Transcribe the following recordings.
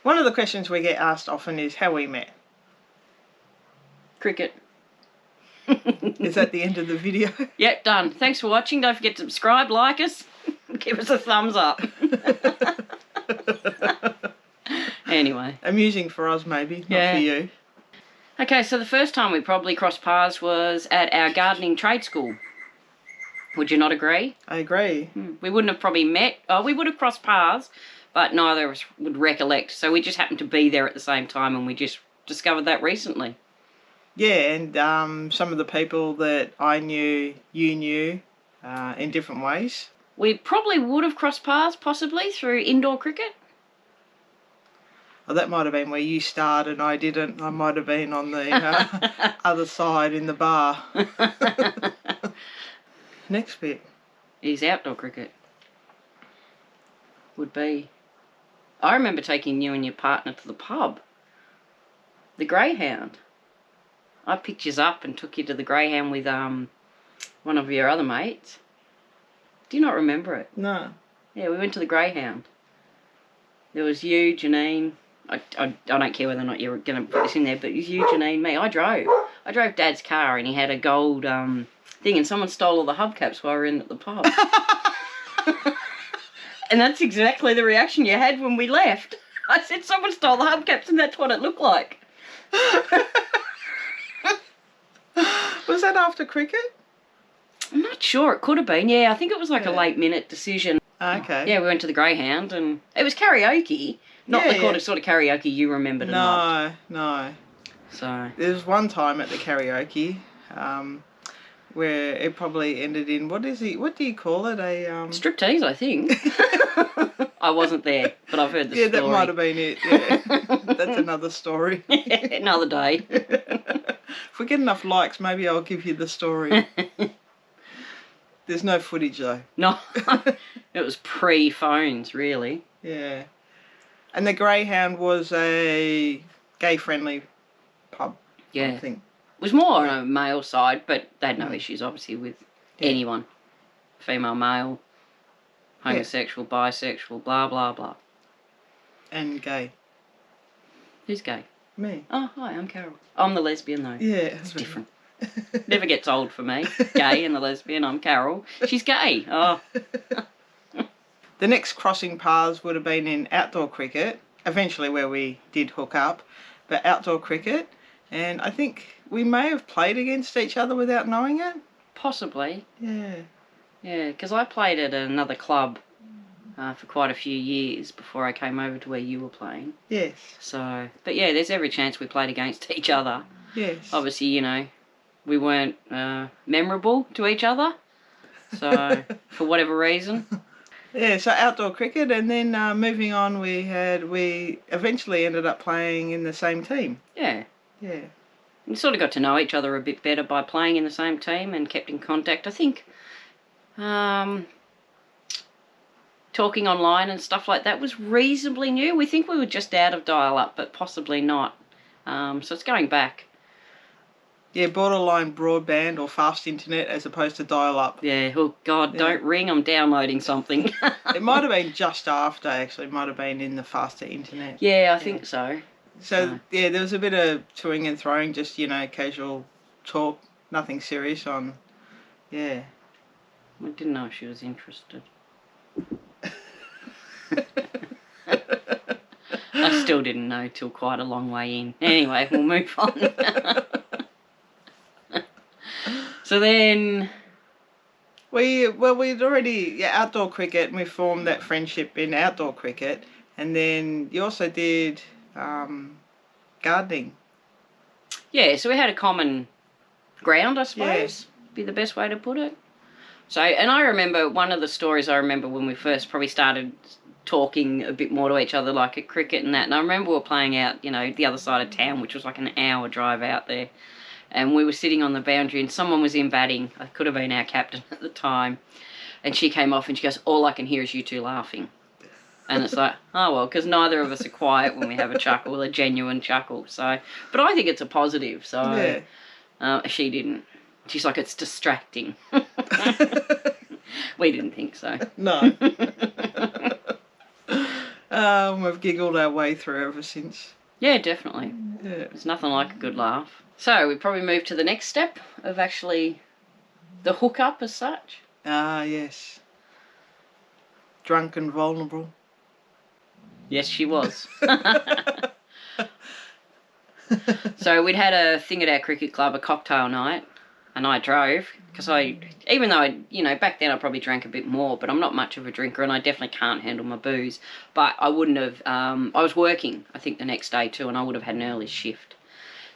One of the questions we get asked often is how we met. Cricket. Is that the end of the video? Yep, done. Thanks for watching. Don't forget to subscribe, like us, give us a thumbs up. Anyway. Amusing for us, maybe, not for you. Okay, so the first time we probably crossed paths was at our gardening trade school. Would you not agree? I agree. We wouldn't have probably met. Oh, we would have crossed paths, but neither of us would recollect. So we just happened to be there at the same time, and we just discovered that recently. Yeah, and some of the people that I knew, you knew, in different ways. We probably would have crossed paths, possibly, through indoor cricket. Well, that might have been where you started and I didn't. I might have been on the other side in the bar. Next bit. Is outdoor cricket. Would be. I remember taking you and your partner to the pub. The Greyhound. I picked you up and took you to the Greyhound with one of your other mates. Do you not remember it? No. Yeah, we went to the Greyhound. There was you, Janine. I don't care whether or not you're going to put this in there, but it was you, Janine, me. I drove Dad's car and he had a gold thing and someone stole all the hubcaps while we were in at the pub. And that's exactly the reaction you had when we left. I said, someone stole the hubcaps and that's what it looked like. Was that after cricket? I'm not sure. It could have been. Yeah, I think it was like a late-minute decision. Okay. Yeah, we went to the Greyhound and it was karaoke. Not the sort of karaoke you remembered and loved. No. So there was one time at the karaoke where it probably ended in, what do you call it? A striptease, I think. I wasn't there, but I've heard the story. Yeah, that might have been it. Yeah. That's another story. Another day. If we get enough likes, maybe I'll give you the story. There's no footage though. No. It was pre-phones, really. Yeah. And the Greyhound was a gay-friendly pub, I think. It was more on a male side, but they had no issues, obviously, with anyone. Female, male, homosexual, bisexual, blah, blah, blah. And gay. Who's gay? Me. Oh, hi, I'm Carol. I'm the lesbian, though. Yeah. It's different. Never gets old for me. Gay and the lesbian, I'm Carol. She's gay. Oh. The next crossing paths would have been in outdoor cricket, eventually where we did hook up, but outdoor cricket, and I think we may have played against each other without knowing it. Possibly. Yeah. Yeah, because I played at another club for quite a few years before I came over to where you were playing. Yes. So, but yeah, there's every chance we played against each other. Yes. Obviously, you know, we weren't memorable to each other, so for whatever reason. Yeah, so outdoor cricket, and then moving on, we eventually ended up playing in the same team. Yeah. Yeah. We sort of got to know each other a bit better by playing in the same team and kept in contact. I think talking online and stuff like that was reasonably new. We think we were just out of dial-up, but possibly not. So it's going back. Yeah, borderline broadband or fast internet as opposed to dial-up. Yeah, oh God, don't ring, I'm downloading something. It might have been just after, actually. It might have been in the faster internet. Yeah, I think so. So, yeah, there was a bit of toing and throwing, just, you know, casual talk, nothing serious on, yeah. I didn't know if she was interested. I still didn't know till quite a long way in. Anyway, we'll move on. So then... we'd already, outdoor cricket, and we formed that friendship in outdoor cricket, and then you also did gardening. Yeah, so we had a common ground, I suppose, be the best way to put it. So, and I remember one of the stories I remember when we first probably started talking a bit more to each other, like at cricket and that, and I remember we were playing out, you know, the other side of town, which was like an hour drive out there. And we were sitting on the boundary and someone was in batting. It could have been our captain at the time. And she came off and she goes, all I can hear is you two laughing. And it's like, oh, well, because neither of us are quiet when we have a chuckle, a genuine chuckle. So, but I think it's a positive. So she didn't. She's like, it's distracting. We didn't think so. No. We've giggled our way through ever since. Yeah, definitely. Yeah. There's nothing like a good laugh. So we probably move to the next step of actually the hookup as such. Ah, yes. Drunk and vulnerable. Yes, she was. So we'd had a thing at our cricket club, a cocktail night, and I drove because even though back then I probably drank a bit more, but I'm not much of a drinker and I definitely can't handle my booze. But I wouldn't have. I was working, I think, the next day too, and I would have had an early shift.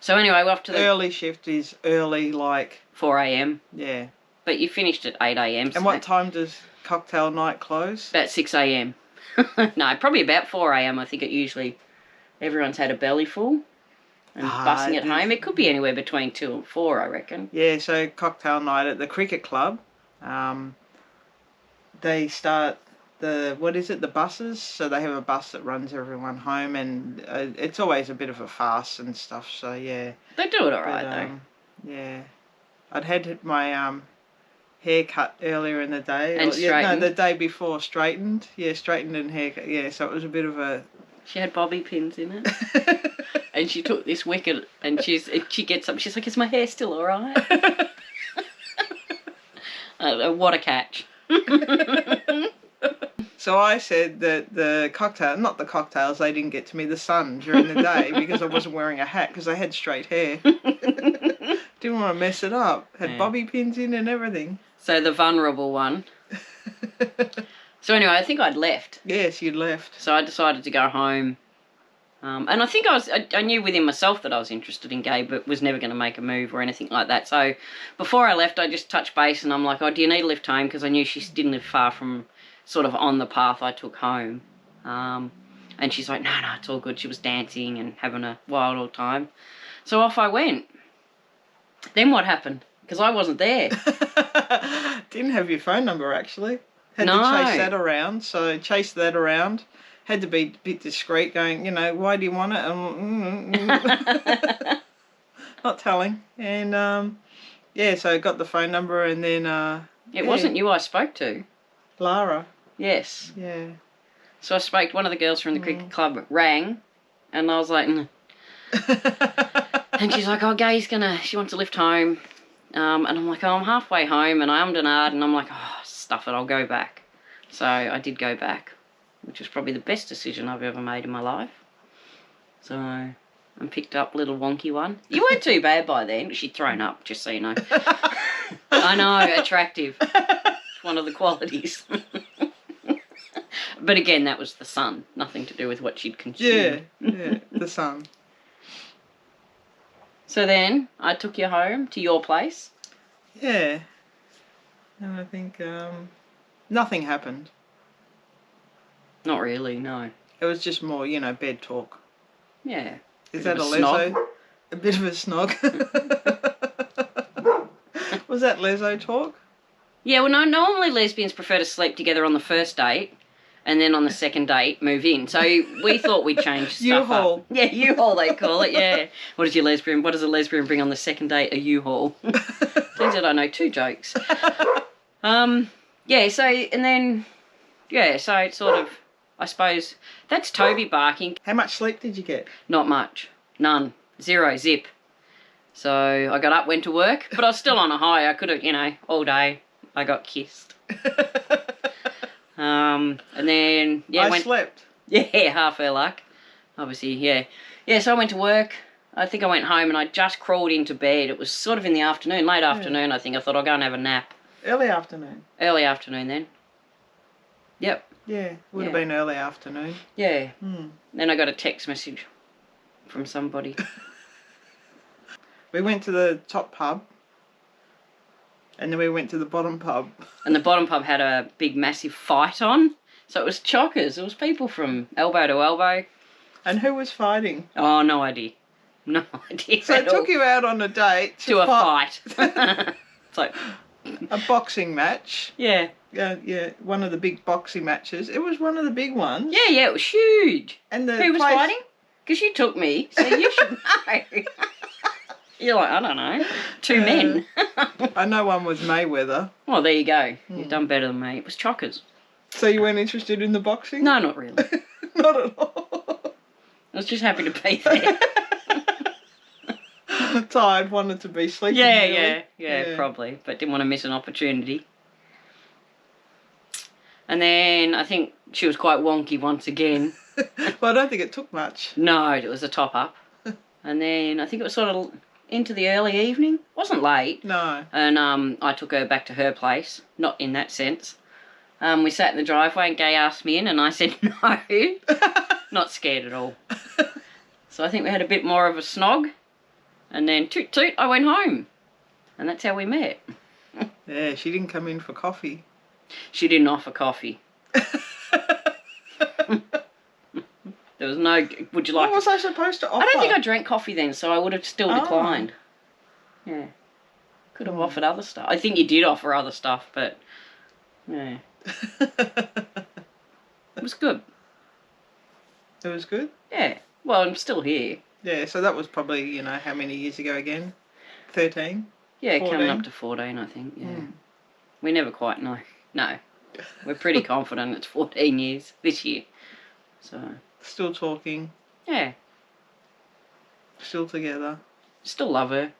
So anyway, we're off to the early shift is early, like 4 a.m. Yeah. But you finished at 8 a.m. And what time does cocktail night close? About 6 a.m. No, probably about 4 a.m. I think it usually. Everyone's had a belly full. And bussing at home. It could be anywhere between 2 and 4, I reckon. Yeah, so cocktail night at the cricket club. They start the buses. So they have a bus that runs everyone home, and it's always a bit of a farce and stuff. So yeah, they do it all right though. Yeah, I'd had my hair cut earlier in the day. And straightened. No, the day before straightened. Yeah, straightened and haircut. Yeah, so it was a bit of a. She had bobby pins in it. And she took this wicket and she gets up. She's like, "Is my hair still all right?" What a catch. So I said that not the cocktails, they didn't get to me, the sun during the day because I wasn't wearing a hat because I had straight hair. Didn't want to mess it up. Had bobby pins in and everything. So the vulnerable one. So anyway, I think I'd left. Yes, you'd left. So I decided to go home. And I think I knew within myself that I was interested in gay, but was never going to make a move or anything like that. So before I left, I just touched base and I'm like, "Oh, do you need a lift home?" Because I knew she didn't live far from sort of on the path I took home. And she's like, no, it's all good. She was dancing and having a wild old time. So off I went. Then what happened? Because I wasn't there. Didn't have your phone number, actually. Had to chase that around. So chased that around. Had to be a bit discreet, going, why do you want it? Not telling. And, so I got the phone number and then... It wasn't you I spoke to. Lara. Yes. Yeah. So I spoke to one of the girls from the cricket club, rang, and I was like... And she's like, "Oh, Gay's she wants to lift home." And I'm like, "Oh, I'm halfway home," and I ummed and ahed, and I'm like, "Oh, stuff it, I'll go back." So I did go back, which was probably the best decision I've ever made in my life. So I picked up little wonky one. You weren't too bad by then. She'd thrown up, just so you know. I know, attractive. One of the qualities. But again, that was the sun. Nothing to do with what she'd consumed. Yeah, the sun. So then I took you home to your place. Yeah. And I think nothing happened. Not really, no. It was just more, bed talk. Yeah. Is that a leso? A bit of a snog. Was that leso talk? Yeah, well, no, normally lesbians prefer to sleep together on the first date and then on the second date move in. So we thought we'd change stuff U-Haul. up. Yeah, U-Haul they call it, yeah. What does a lesbian bring on the second date? A U-Haul. Turns out I know 2 jokes. Yeah, so, and then, so it's sort of, I suppose, that's Toby barking. How much sleep did you get? Not much. None. 0, zip. So I got up, went to work, but I was still on a high. I could have, all day I got kissed. And then, I slept. Yeah, half her luck. Obviously, yeah. Yeah, so I went to work. I think I went home and I just crawled into bed. It was sort of in the afternoon, late afternoon, I think. I thought I'll go and have a nap. Early afternoon. Early afternoon then. Yep. Yeah, would have been early afternoon. Yeah. Then I got a text message from somebody. We went to the top pub. And then we went to the bottom pub. And the bottom pub had a big, massive fight on. So it was chockers. It was people from elbow to elbow. And who was fighting? Oh, no idea. No idea. So it took you out on a date to a fight. It's like... A boxing match. Yeah. Yeah, one of the big boxing matches. It was one of the big ones. Yeah, it was huge. And who was fighting? Because you took me, so you should know. You're like, I don't know, 2 men. I know one was Mayweather. Well, there you go. You've done better than me. It was chockers. So you weren't interested in the boxing? No, not really. Not at all. I was just happy to be there. Tired, wanted to be sleeping. Yeah, probably, but didn't want to miss an opportunity. And then I think she was quite wonky once again. Well, I don't think it took much. No, it was a top up. And then I think it was sort of into the early evening. Wasn't late. No. And I took her back to her place. Not in that sense. We sat in the driveway and Gay asked me in and I said no. Not scared at all. So I think we had a bit more of a snog. And then toot toot, I went home. And that's how we met. Yeah, she didn't come in for coffee. She didn't offer coffee. There was no, would you like... What was I supposed to offer? I don't think I drank coffee then, so I would have still declined. Yeah. Could have offered other stuff. I think you did offer other stuff, but... Yeah. It was good. It was good? Yeah. Well, I'm still here. Yeah, so that was probably, how many years ago again? 13? Yeah, 14? coming up to 14, I think, yeah. We never quite know. No. We're pretty confident it's 14 years this year. So... Still talking. Yeah. Still together. Still love her.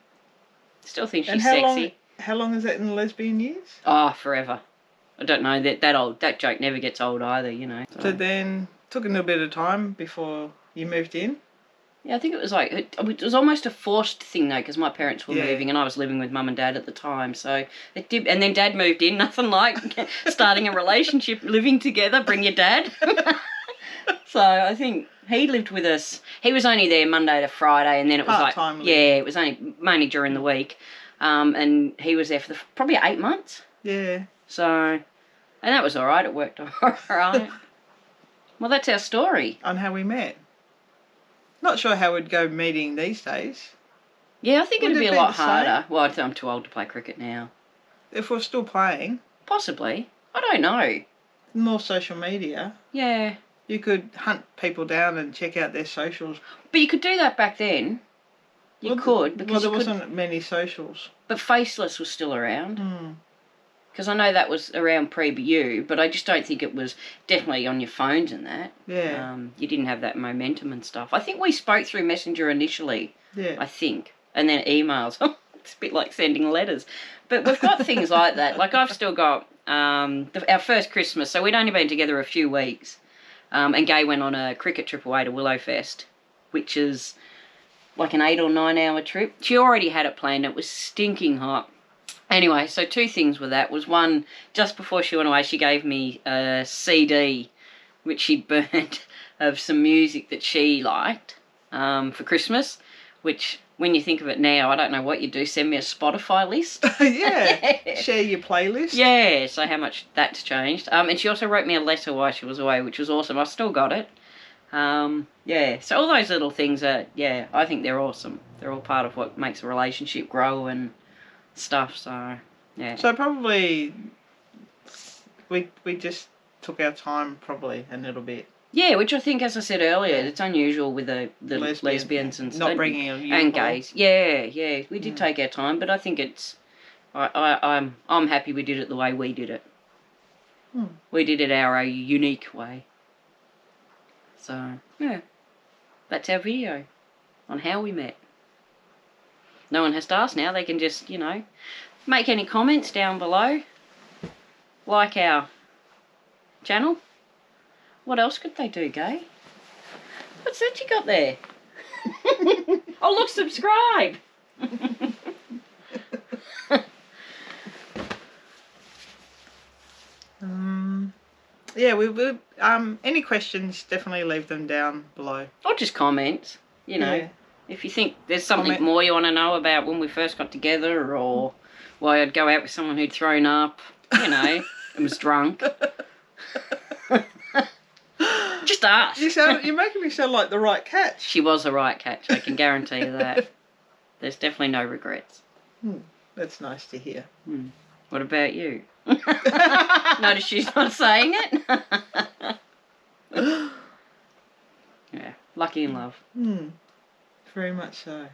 Still think she's and sexy. How long is that in the lesbian years? Oh, forever. I don't know, that joke never gets old either, So then, took a little bit of time before you moved in? Yeah, I think it was like, it was almost a forced thing though, because my parents were moving and I was living with Mum and Dad at the time, so it did, and then Dad moved in, nothing like starting a relationship, living together, bring your dad. So I think he lived with us, he was only there Monday to Friday, and then it was part-time it was only mainly during the week, and he was there for probably 8 months. Yeah. So, and that was alright, it worked alright. Well, that's our story. On how we met. Not sure how we'd go meeting these days. Yeah, I think it'd be a lot harder. Same? Well, I'm too old to play cricket now. If we're still playing. Possibly. I don't know. More social media. Yeah. You could hunt people down and check out their socials. But you could do that back then. You could. Because there wasn't many socials. But Faceless was still around. Hmm. Because I know that was around pre-you, but I just don't think it was definitely on your phones and that. Yeah. You didn't have that momentum and stuff. I think we spoke through Messenger initially. Yeah. I think. And then emails. It's a bit like sending letters. But we've got things like that. Like I've still got our first Christmas. So we'd only been together a few weeks. And Gay went on a cricket trip away to Willowfest, which is like an 8 or 9 hour trip. She already had it planned. It was stinking hot. Anyway, so 2 things with that. Was one, just before she went away, she gave me a CD, which she'd burnt, of some music that she liked for Christmas, which, when you think of it now, I don't know what you do, send me a Spotify list. Yeah, share your playlist. Yeah, so how much that's changed. And she also wrote me a letter while she was away, which was awesome. I've still got it. Yeah, so all those little things are, yeah, I think they're awesome. They're all part of what makes a relationship grow and stuff, so yeah. So probably we just took our time probably a little bit. Yeah, which I think, as I said earlier, it's unusual with the lesbians and not bringing in and gays. Yeah, we did take our time, but I think it's I'm happy we did it the way we did it. We did it our unique way. So yeah, that's our video on how we met. No one has to ask now. They can just, make any comments down below. Like our channel. What else could they do, Gay? What's that you got there? Oh, look, subscribe. Yeah, we would. Any questions, definitely leave them down below. Or just comments, Yeah. If you think there's something more you want to know about when we first got together, or why I'd go out with someone who'd thrown up, and was drunk. Just ask. You're making me sound like the right catch. She was the right catch, I can guarantee you that. There's definitely no regrets. That's nice to hear. What about you? Notice she's not saying it. Yeah, lucky in love. Very much so.